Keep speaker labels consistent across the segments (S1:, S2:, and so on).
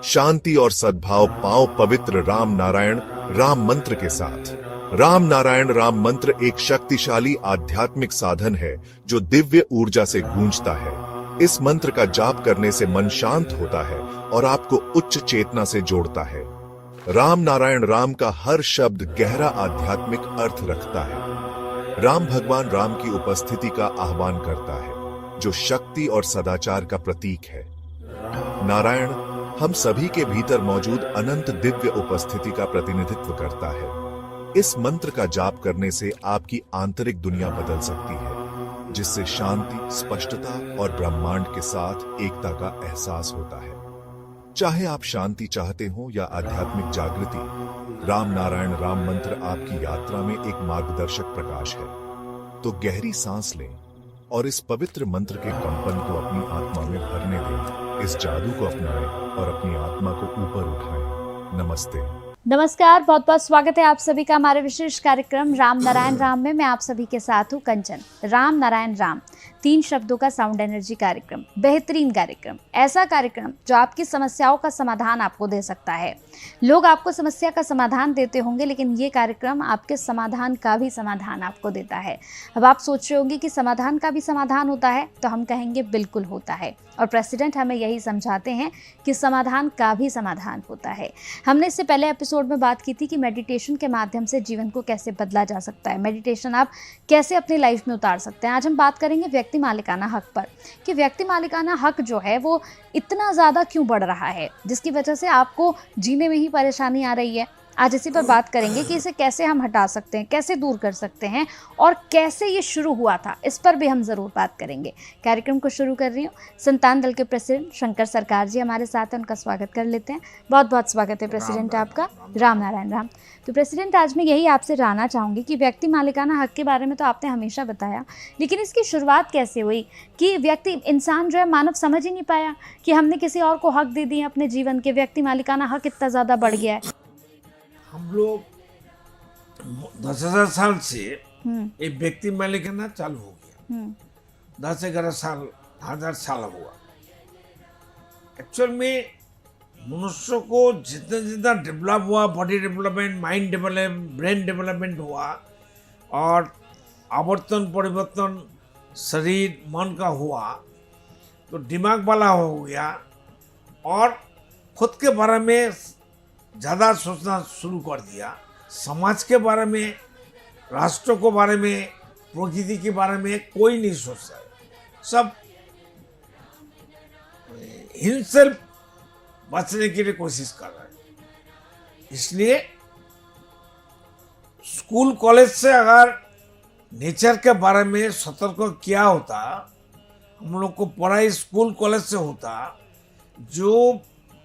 S1: शांति और सद्भाव पाओ पवित्र राम नारायण राम मंत्र के साथ। राम नारायण राम मंत्र एक शक्तिशाली आध्यात्मिक साधन है जो दिव्य ऊर्जा से गूंजता है। इस मंत्र का जाप करने से मन शांत होता है और आपको उच्च चेतना से जोड़ता है। राम नारायण राम का हर शब्द गहरा आध्यात्मिक अर्थ रखता है। राम भगवान राम की उपस्थिति का आह्वान करता है, जो शक्ति और सदाचार का प्रतीक है। नारायण हम सभी के भीतर मौजूद अनंत दिव्य उपस्थिति का प्रतिनिधित्व करता है। इस मंत्र का जाप करने से आपकी आंतरिक दुनिया बदल सकती है, जिससे शांति, स्पष्टता और ब्रह्मांड के साथ एकता का एहसास होता है। चाहे आप शांति चाहते हो या आध्यात्मिक जागृति, राम नारायण राम मंत्र आपकी यात्रा में एक मार्गदर्शक प्रकाश है। तो गहरी सांस लें और इस पवित्र मंत्र के कंपन को अपनी आत्मा में भरने दें। इस जादू को अपनाएं और अपनी आत्मा को ऊपर उठाएं। नमस्ते।
S2: नमस्कार, बहुत बहुत स्वागत है आप सभी का हमारे विशेष कार्यक्रम राम नारायण राम में। मैं आप सभी के साथ हूँ कंचन। राम नारायण राम 3 शब्दों का साउंड एनर्जी कार्यक्रम, बेहतरीन कार्यक्रम, ऐसा कार्यक्रम जो आपकी समस्याओं का समाधान आपको दे सकता है। लोग आपको समस्या का समाधान देते होंगे, लेकिन ये कार्यक्रम आपके समाधान का भी समाधान आपको देता है। अब आप सोच रहे होंगे कि समाधान का भी समाधान होता है, तो हम कहेंगे बिल्कुल होता है। और प्रेसिडेंट हमें यही समझाते हैं कि समाधान का भी समाधान होता है। हमने इससे पहले एपिसोड में बात की थी कि मेडिटेशन के माध्यम से जीवन को कैसे बदला जा सकता है, मेडिटेशन आप कैसे अपनी लाइफ में उतार सकते हैं। आज हम बात करेंगे व्यक्ति मालिकाना हक पर, कि व्यक्ति मालिकाना हक जो है वो इतना ज़्यादा क्यों बढ़ रहा है, जिसकी वजह से आपको जीने में ही परेशानी आ रही है। आज इसी पर बात करेंगे कि इसे कैसे हम हटा सकते हैं, कैसे दूर कर सकते हैं और कैसे ये शुरू हुआ था, इस पर भी हम ज़रूर बात करेंगे। कार्यक्रम को शुरू कर रही हूँ। संतान दल के प्रेसिडेंट शंकर सरकार जी हमारे साथ हैं, उनका स्वागत कर लेते हैं। बहुत बहुत स्वागत है प्रेसिडेंट आपका। राम नारायण राम। तो प्रेसिडेंट, आज मैं यही आपसे जानना चाहूँगी कि व्यक्ति मालिकाना हक के बारे में तो आपने हमेशा बताया, लेकिन इसकी शुरुआत कैसे हुई कि व्यक्ति इंसान जो है मानव समझ ही नहीं पाया कि हमने किसी और को हक दे दिए अपने जीवन के, व्यक्ति मालिकाना हक इतना ज़्यादा बढ़ गया है।
S3: हम लोग 10,000 साल से एक व्यक्ति मालिकाना चालू हो गया। 10-11 साल, 1000 साल हुआ। एक्चुअल में मनुष्य को जितना जितना डेवलप हुआ, body development, mind development, brain development हुआ और आवर्तन परिवर्तन शरीर मन का हुआ, तो दिमाग वाला हो गया और खुद के बारे में ज़्यादा सोचना शुरू कर दिया। समाज के बारे में, राष्ट्र के बारे में, प्रकृति के बारे में कोई नहीं सोचता है। सब हिमसेल्फ बचने के लिए कोशिश कर रहा है। इसलिए स्कूल कॉलेज से अगर नेचर के बारे में सतर्क किया होता, हम लोग को पढ़ाई स्कूल कॉलेज से होता, जो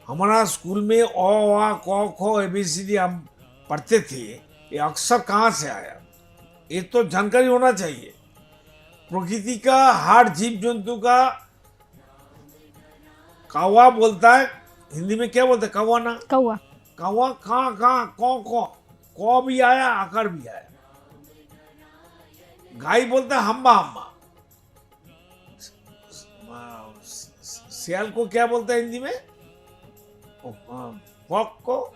S3: हमारा स्कूल में अ आ क ख ABCD हम पढ़ते थे, ये अक्षर कहाँ से आया, ये तो जानकारी होना चाहिए। प्रकृति का हर जीव जंतु का कौवा बोलता है, हिंदी में क्या बोलते हैं, कौवा ना,
S2: कौवा,
S3: कौवा कहाँ कहाँ क भी आया, आकर भी आया। गाय बोलता है हम्बा हम्बा। सियाल को क्या बोलता है हिंदी में, को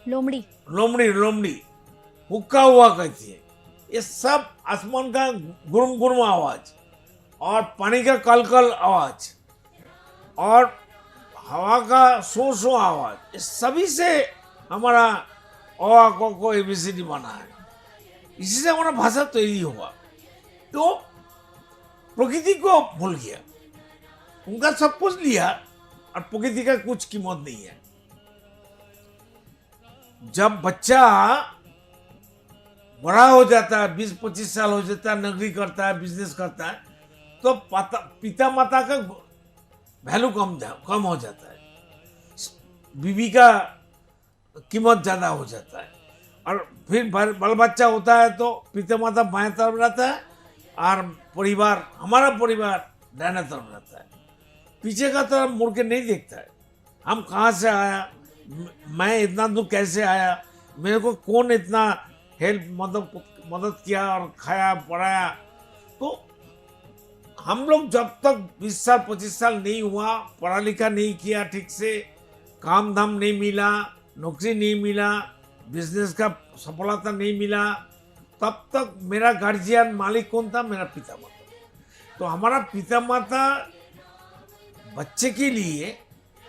S2: लोमड़ी,
S3: लोमड़ी, लोमड़ी हुक्का हुआ कहती है। ये सब आसमान का गुरुम गुरुम आवाज और पानी का कल कल आवाज और हवा का सो सो आवाज, ये सभी से हमारा अ को ABCD बना है। इसी से हमारा भाषा तैयारी हुआ। तो प्रकृति को भूल गया, उनका सब कुछ लिया और प्रकृति का कुछ कीमत नहीं है। जब बच्चा बड़ा हो जाता है, 20-25 साल हो जाता है, नौकरी करता है, बिजनेस करता है, तो पिता माता का वैल्यू कम हो जाता है, बीवी का कीमत ज़्यादा हो जाता है। और फिर बाल बच्चा होता है तो पिता माता बाएं तरफ रहता है और परिवार, हमारा परिवार दाहिने तरफ रहता है। पीछे का तरफ मुड़ के नहीं देखता है, हम कहाँ से आया, मैं इतना दूर कैसे आया, मेरे को कौन इतना हेल्प मदद किया और खाया पढ़ाया। तो हम लोग जब तक 20 साल 25 साल नहीं हुआ, पढ़ा लिखा नहीं किया ठीक से, काम धाम नहीं मिला, नौकरी नहीं मिला, बिजनेस का सफलता नहीं मिला, तब तक मेरा गार्जियन मालिक कौन था? मेरा पिता माता। तो हमारा पिता माता बच्चे के लिए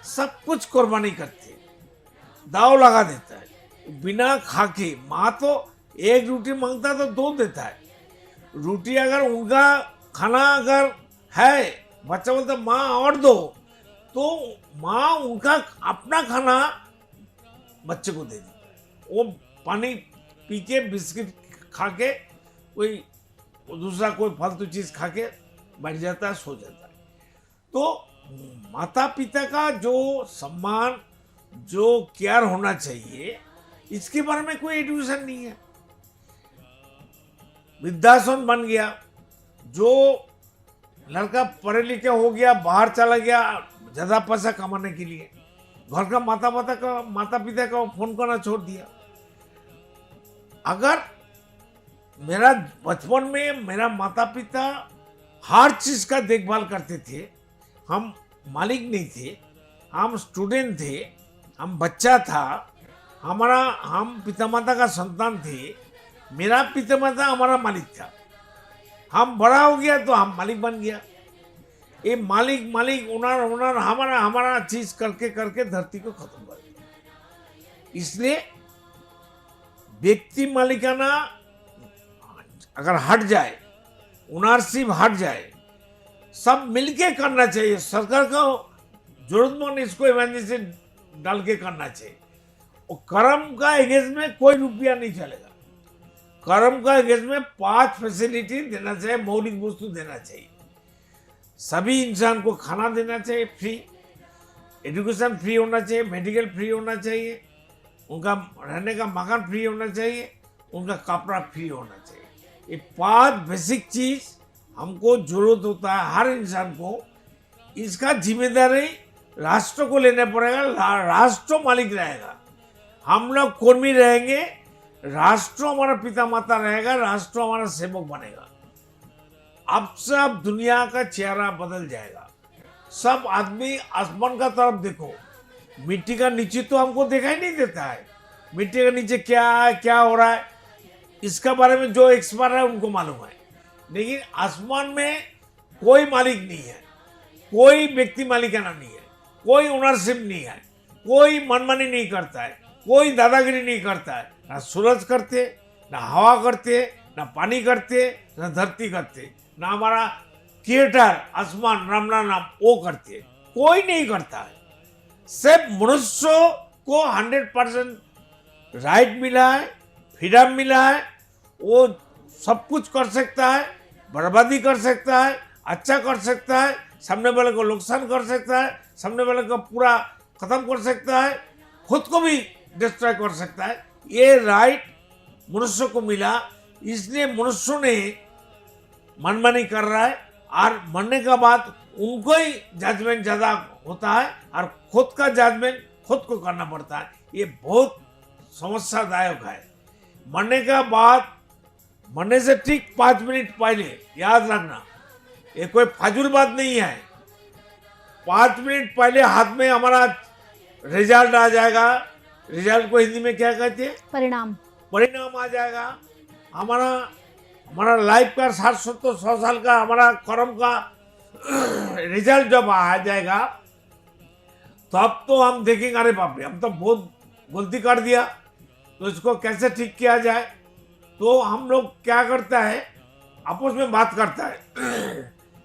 S3: सब कुछ कुर्बानी करते, दाव लगा देता है बिना खाके। माँ तो एक रोटी मांगता तो दो देता है। रोटी अगर उनका खाना अगर है, बच्चा बोलता माँ और दो, तो माँ उनका अपना खाना बच्चे को दे देता है। वो पानी पी के, बिस्किट खा के, कोई दूसरा कोई फालतू चीज खा के बैठ जाता है, सो जाता है। तो माता पिता का जो सम्मान, जो केयर होना चाहिए, इसके बारे में कोई एजुकेशन नहीं है। वृद्धाश्रम बन गया, जो लड़का पढ़े लिखे हो गया, बाहर चला गया ज्यादा पैसा कमाने के लिए, घर का माता पिता का फोन करना छोड़ दिया। अगर मेरा बचपन में मेरा माता पिता हर चीज का देखभाल करते थे, हम मालिक नहीं थे, हम स्टूडेंट थे, हम बच्चा था, हम पिता माता का संतान थे, मेरा पिता माता हमारा मालिक था। हम बड़ा हो गया तो हम मालिक बन गया। ये मालिक ओनर हमारा चीज करके धरती को खत्म कर दिया। इसलिए व्यक्ति मालिकाना अगर हट जाए, ओनरशिप हट जाए, सब मिलके करना चाहिए। सरकार को जरूरतमंद इसको इमरजेंसी डाल के करना चाहिए। और कर्म का एगेंस्ट में कोई रुपया नहीं चलेगा। कर्म का एगेंस्ट में 5 फैसिलिटी देना चाहिए, मौलिक वस्तु देना चाहिए। सभी इंसान को खाना देना चाहिए फ्री, एजुकेशन फ्री होना चाहिए, मेडिकल फ्री होना चाहिए, उनका रहने का मकान फ्री होना चाहिए, उनका कपड़ा फ्री होना चाहिए। ये 5 बेसिक चीज हमको जरूरत होता है हर इंसान को। इसका जिम्मेदारी राष्ट्र को लेना पड़ेगा। राष्ट्र मालिक रहेगा, हम लोग कर्मी रहेंगे, राष्ट्र हमारा पिता माता रहेगा, राष्ट्र हमारा सेवक बनेगा। अब सब दुनिया का चेहरा बदल जाएगा। सब आदमी आसमान का तरफ देखो, मिट्टी का नीचे तो हमको दिखाई नहीं देता है। मिट्टी के नीचे क्या है, क्या हो रहा है, इसका बारे में जो एक्सपर्ट है उनको मालूम है। लेकिन आसमान में कोई मालिक नहीं है, कोई व्यक्ति मालिकाना नहीं है, कोई ओनरशिप नहीं है, कोई मनमानी नहीं करता है, कोई दादागिरी नहीं करता है। ना सूरज करते, ना हवा करते, ना पानी करते, ना धरती करते, ना हमारा क्रिएटर आसमान रामना नाम वो करते, कोई नहीं करता है। सिर्फ मनुष्य को 100% राइट मिला है, फ्रीडम मिला है। वो सब कुछ कर सकता है, बर्बादी कर सकता है, अच्छा कर सकता है, सामने वाले को नुकसान कर सकता है, सामने वाले को पूरा खत्म कर सकता है, खुद को भी डिस्ट्रॉय कर सकता है। ये राइट मनुष्य को मिला, इसलिए मनुष्य ने मनमानी कर रहा है। और मरने के बाद उनको ही जजमेंट ज्यादा होता है और खुद का जजमेंट खुद को करना पड़ता है। ये बहुत समस्यादायक है। मरने के बाद, मरने से ठीक 5 मिनट पहले याद रखना, ये कोई फाजुल बात नहीं है। 5 मिनट पहले हाथ में हमारा रिजल्ट आ जाएगा। रिजल्ट को हिंदी में क्या कहते हैं? परिणाम आ जाएगा। हमारा लाइफ का 60-70-100 साल का हमारा कर्म का रिजल्ट जब आ जाएगा, तब तो हम देखेंगे अरे बाप रे, हम तो बहुत गलती कर दिया, तो इसको कैसे ठीक किया जाए। तो हम लोग क्या करता है, आपस में बात करता है,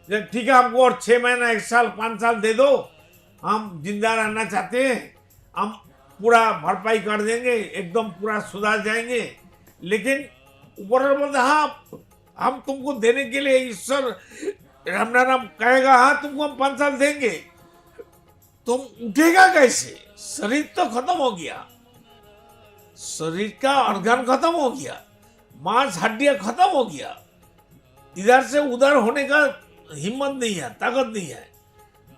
S3: ठीक है हमको और 6 महीना, 1 साल, 5 साल दे दो, हम जिंदा रहना चाहते हैं, हम पूरा भरपाई कर देंगे, एकदम पूरा सुधार जाएंगे। लेकिन ऊपर बोलते हाँ हम तुमको देने के लिए ईश्वर राम कहेगा, हाँ तुमको हम 5 साल देंगे। तुम उठेगा कैसे? शरीर तो खत्म हो गया, शरीर का ऑर्गन खत्म हो गया, मांस हड्डियां खत्म हो गया, इधर से उधर होने का हिम्मत नहीं है, ताकत नहीं है।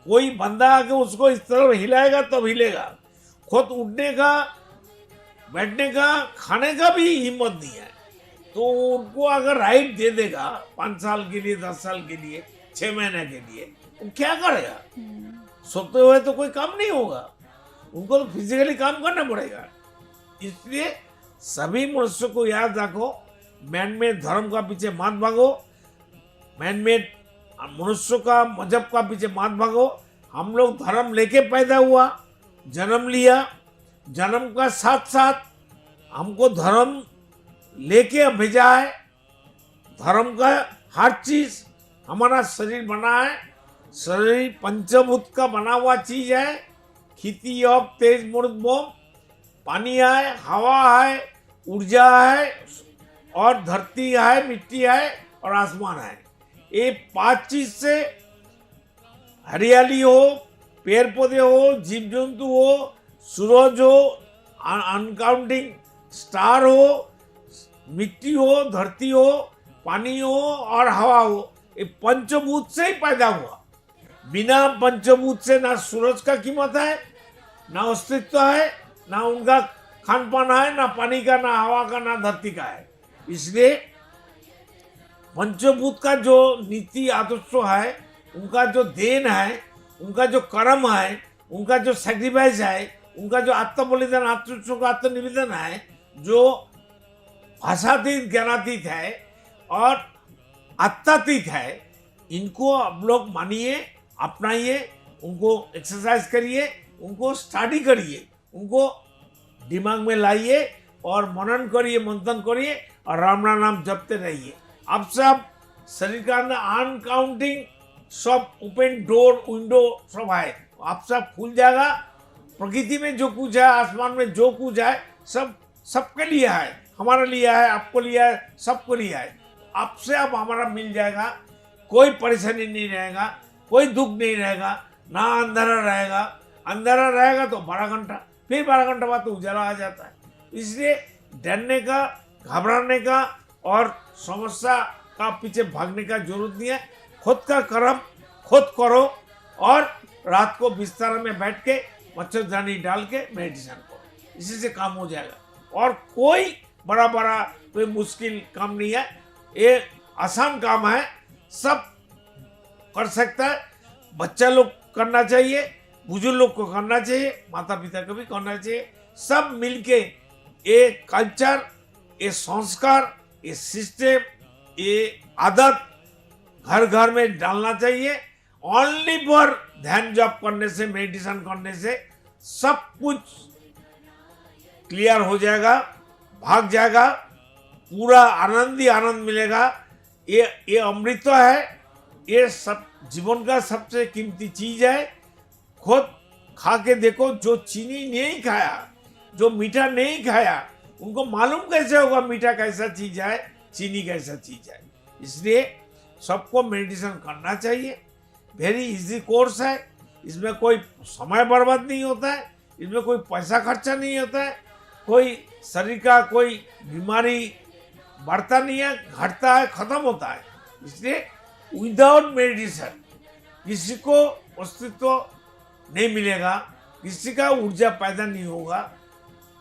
S3: कोई बंदा आके उसको इस तरह हिलाएगा तब हिलेगा। खुद उठने का, बैठने का, खाने का भी हिम्मत नहीं है। तो उनको अगर राइट दे देगा 5 साल के लिए, 10 साल के लिए, 6 महीने के लिए, वो क्या करेगा? सोते हुए तो कोई काम नहीं होगा। उनको तो फिजिकली काम करना पड़ेगा। इसलिए सभी मनुष्य को याद रखो, मैनमेड धर्म का पीछे मत भागो, मैनमेड मनुष्य का मजहब का पीछे मत भागो। हम लोग धर्म लेके पैदा हुआ, जन्म लिया, जन्म का साथ साथ हमको धर्म लेके भेजा है। धर्म का हर चीज, हमारा शरीर बना है, शरीर पंचभूत का बना हुआ चीज है। खेती योग तेज मूर्त बोम, पानी है, हवा है, ऊर्जा है, और धरती है, मिट्टी है और आसमान है। ये 5 चीज से हरियाली हो, पेड़ पौधे हो, जीव जंतु हो, सूरज हो, अनकाउंटिंग स्टार हो, मिट्टी हो, धरती हो, पानी हो और हवा हो, ये पंचभूत से ही पैदा हुआ। बिना पंचभूत से ना सूरज का कीमत है, ना अस्तित्व है, ना उनका खान पान है, ना पानी का, ना हवा का, ना धरती का है। इसलिए पंचभूत का जो नीति आदर्श है, उनका जो देन है, उनका जो कर्म है, उनका जो सेक्रीफाइस है, उनका जो आत्म बलिदान, आत्मोत्सव का आत्मनिवेदन है, जो भाषातीत ज्ञानातीत है और आत्मातीत है, इनको आप लोग मानिए, अपनाइए, उनको एक्सरसाइज करिए, उनको स्टडी करिए, उनको दिमाग में लाइए और मनन करिए, मंथन करिए और राम नाम जपते रहिए। अब सब शरीर का अंदर अनकाउंटिंग सब ओपन डोर विंडो सब है, आप सब खुल जाएगा। प्रकृति में जो कुछ है, आसमान में जो कुछ है, सब सबके लिए है, हमारे लिए है, आपको लिए है, सबको लिए है। आपसे अब हमारा मिल जाएगा, कोई परेशानी नहीं रहेगा, कोई दुख नहीं रहेगा, ना अंधेरा रहेगा। अंधेरा रहेगा तो 12 घंटा, फिर 12 घंटा बाद तो उजाला आ जाता है। इसलिए डरने का, घबराने का और समस्या का पीछे भागने का जरूरत नहीं है। खुद का कर्म खुद करो और रात को बिस्तर में बैठ के मच्छरदानी डाल के मेडिटेशन करो, इसी से काम हो जाएगा। और कोई बड़ा कोई मुश्किल काम नहीं है, ये आसान काम है, सब कर सकता है। बच्चा लोग करना चाहिए, बुजुर्ग लोग को करना चाहिए, माता पिता को भी करना चाहिए। सब मिलके ये कल्चर, ये संस्कार, ये सिस्टम, ये आदत घर घर में डालना चाहिए। ओनली फॉर ध्यान जप करने से, मेडिटेशन करने से सब कुछ क्लियर हो जाएगा, भाग जाएगा, पूरा आनंद ही आनंद मिलेगा। ये अमृत है, ये सब जीवन का सबसे कीमती चीज है। खुद खा के देखो, जो चीनी नहीं खाया, जो मीठा नहीं खाया, उनको मालूम कैसे होगा मीठा कैसा चीज है, चीनी कैसा चीज है। इसलिए सबको मेडिटेशन करना चाहिए। वेरी इजी कोर्स है, इसमें कोई समय बर्बाद नहीं होता है, इसमें कोई पैसा खर्चा नहीं होता है, कोई शरीर का कोई बीमारी बढ़ता नहीं है, घटता है, खत्म होता है। इसलिए विदाउट मेडिटेशन किसी को अस्तित्व नहीं मिलेगा, किसी का ऊर्जा पैदा नहीं होगा,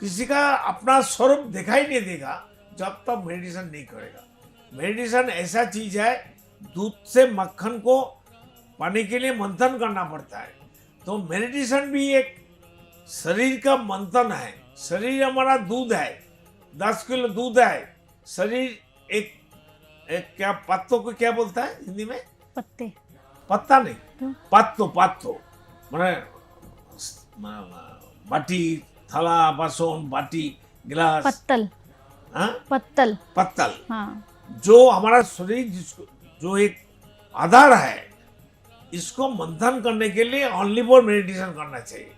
S3: किसी का अपना स्वरूप दिखाई नहीं देगा जब तक मेडिटेशन नहीं करेगा। मेडिटेशन ऐसा चीज है, दूध से मक्खन को पाने के लिए मंथन करना पड़ता है। तो मेडिटेशन भी एक शरीर का मंथन है। शरीर हमारा दूध है, 10 किलो दूध है। शरीर एक क्या पत्तों को क्या बोलता है हिंदी में?
S2: पत्ते।
S3: पत्ता नहीं,
S2: तो?
S3: पत्तो मैंने बाटी, थाला, बासन, बाटी, गिलास,
S2: पत्तल।
S3: हाँ? पत्तल।
S2: हाँ।
S3: जो हमारा शरीर, जिसको जो एक आधार है, इसको मंथन करने के लिए ओनली फॉर मेडिटेशन करना चाहिए।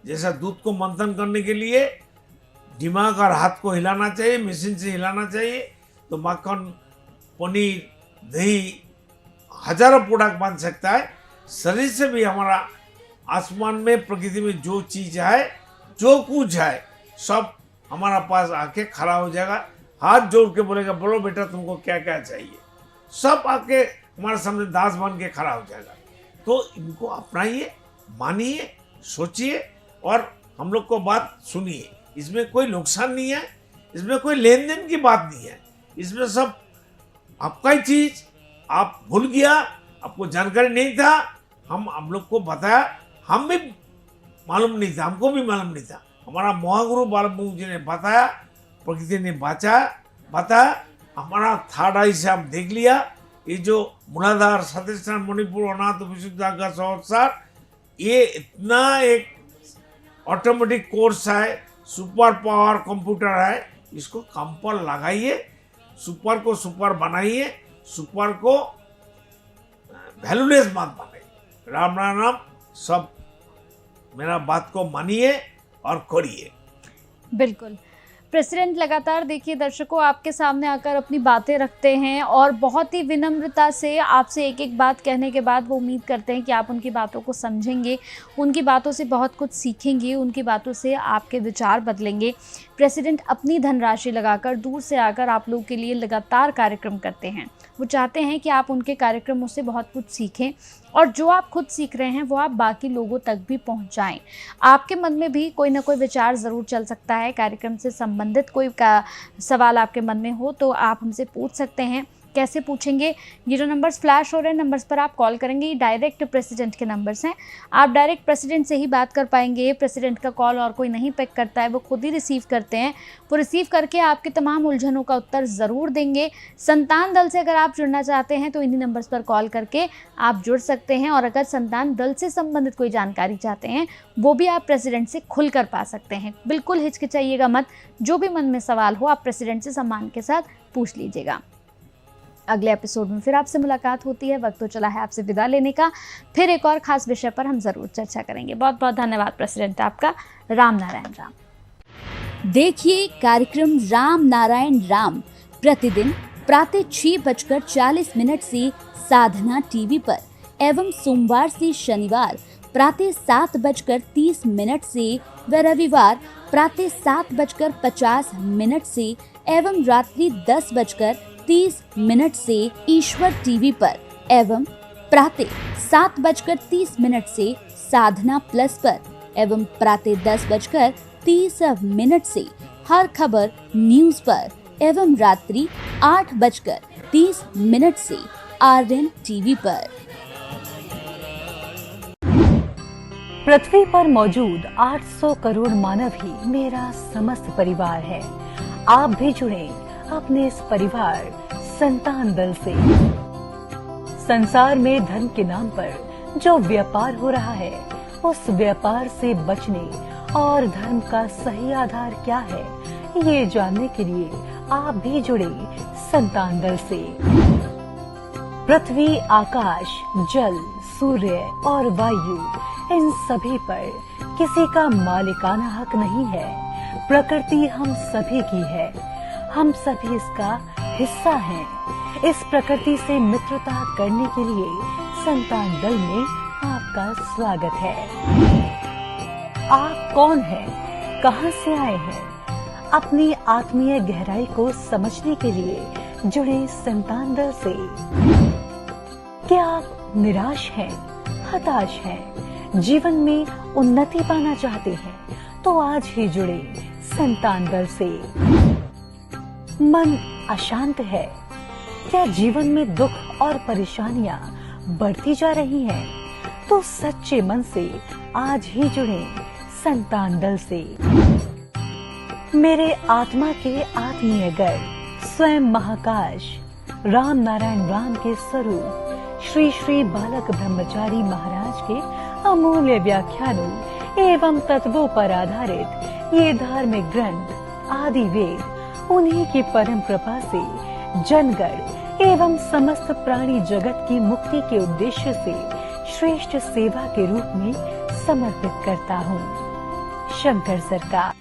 S3: जैसा दूध को मंथन करने के लिए दिमाग और हाथ को हिलाना चाहिए, मशीन से हिलाना चाहिए, तो मक्खन, पनीर, दही, हजारों प्रोडक्ट बन सकता है। शरीर से भी हमारा आसमान में, प्रकृति में जो चीज है, जो कुछ है, सब हमारा पास आके खड़ा हो जाएगा। हाथ जोड़ के बोलेगा, बोलो बेटा तुमको क्या क्या चाहिए, सब आके हमारे सामने दास बन के खड़ा हो जाएगा। तो इनको अपनाइए, मानिए, सोचिए और हम लोग को बात सुनिए। इसमें कोई नुकसान नहीं है, इसमें कोई लेन देन की बात नहीं है, इसमें सब आपका ही चीज, आप भूल गया, आपको जानकारी नहीं था, हम लोग को बताया, हम भी मालूम नहीं था, हमको भी मालूम नहीं था। हमारा महागुरु बालप्रभु जी ने बताया, प्रकृति ने बताया, हमारा थर्ड आई से हम देख लिया। ये जो मूलाधार, सतीस्थान, मणिपुर, अनाथ, विशुद्ध, आकाश, सहस्रार, ये इतना एक ऑटोमेटिक कोर्स है, सुपर पावर कंप्यूटर है। इसको काम पर लगाइए, सुपर को सुपर बनाइए, सुपर को वैल्यूलेस मत बनाइए। राम राम राम, सब मेरा बात को मानिए और करिए।
S2: बिल्कुल। प्रेसिडेंट लगातार देखिए दर्शकों आपके सामने आकर अपनी बातें रखते हैं और बहुत ही विनम्रता से आपसे एक एक बात कहने के बाद वो उम्मीद करते हैं कि आप उनकी बातों को समझेंगे, उनकी बातों से बहुत कुछ सीखेंगे, उनकी बातों से आपके विचार बदलेंगे। प्रेसिडेंट अपनी धनराशि लगाकर दूर से आकर आप लोगों के लिए लगातार कार्यक्रम करते हैं। वो चाहते हैं कि आप उनके कार्यक्रमों से बहुत कुछ सीखें और जो आप खुद सीख रहे हैं वो आप बाकी लोगों तक भी पहुंचाएं। आपके मन में भी कोई ना कोई विचार ज़रूर चल सकता है, कार्यक्रम से संबंधित कोई सवाल आपके मन में हो तो आप हमसे पूछ सकते हैं। कैसे पूछेंगे? ये जो नंबर्स फ्लैश हो रहे हैं, नंबर्स पर आप कॉल करेंगे, ये डायरेक्ट प्रेसिडेंट के नंबर्स हैं। आप डायरेक्ट प्रेसिडेंट से ही बात कर पाएंगे। प्रेसिडेंट का कॉल और कोई नहीं पिक करता है, वो खुद ही रिसीव करते हैं। वो रिसीव करके आपके तमाम उलझनों का उत्तर ज़रूर देंगे। संतान दल से अगर आप जुड़ना चाहते हैं तो इन्हीं नंबर्स पर कॉल करके आप जुड़ सकते हैं और अगर संतान दल से संबंधित कोई जानकारी चाहते हैं वो भी आप प्रेसिडेंट से खुल कर पा सकते हैं। बिल्कुल हिचकिचाइएगा मत, जो भी मन में सवाल हो आप प्रेसिडेंट से सम्मान के साथ पूछ लीजिएगा। अगले एपिसोड में फिर आपसे मुलाकात होती है। वक्त तो चला है आपसे विदा लेने का। फिर एक और खास विषय पर हम जरूर चर्चा करेंगे। बहुत बहुत धन्यवाद प्रेसिडेंट आपका। राम नारायण राम। देखिए कार्यक्रम राम नारायण राम प्रतिदिन प्रातः 6:40 से साधना टीवी पर एवं सोमवार से शनिवार प्रातः 7:30 से व रविवार प्रातः 7:50 से एवं रात्रि 10:30 से ईश्वर टीवी पर एवं प्रातः 7:30 से साधना प्लस पर एवं प्रातः 10:30 से हर खबर न्यूज पर एवं रात्रि 8:30 से आर्यन टीवी पर।
S4: पृथ्वी पर मौजूद 800 करोड़ मानव ही मेरा समस्त परिवार है। आप भी जुड़े अपने इस परिवार संतान दल से। संसार में धन के नाम पर जो व्यापार हो रहा है उस व्यापार से बचने और धर्म का सही आधार क्या है ये जानने के लिए आप भी जुड़े संतान दल से। पृथ्वी, आकाश, जल, सूर्य और वायु, इन सभी पर किसी का मालिकाना हक नहीं है। प्रकृति हम सभी की है, हम सभी इसका हिस्सा हैं। इस प्रकृति से मित्रता करने के लिए संतान दल में आपका स्वागत है। आप कौन हैं? कहां से आए हैं? अपनी आत्मीय गहराई को समझने के लिए जुड़े संतान दल से। क्या आप निराश हैं, हताश हैं, जीवन में उन्नति पाना चाहते हैं तो आज ही जुड़े संतान दल से। मन अशांत है, क्या जीवन में दुख और परेशानियां बढ़ती जा रही हैं तो सच्चे मन से आज ही जुड़े संतान दल से। मेरे आत्मा के आत्मीय गर्व स्वयं महाकाश राम नारायण राम के स्वरूप श्री श्री बालक ब्रह्मचारी महाराज के अमूल्य व्याख्यानों एवं तत्वों पर आधारित ये धार्मिक ग्रंथ आदि वेद उन्हीं की परम कृपा से जनगण एवं समस्त प्राणी जगत की मुक्ति के उद्देश्य से श्रेष्ठ सेवा के रूप में समर्पित करता हूँ। शंकर सरकार।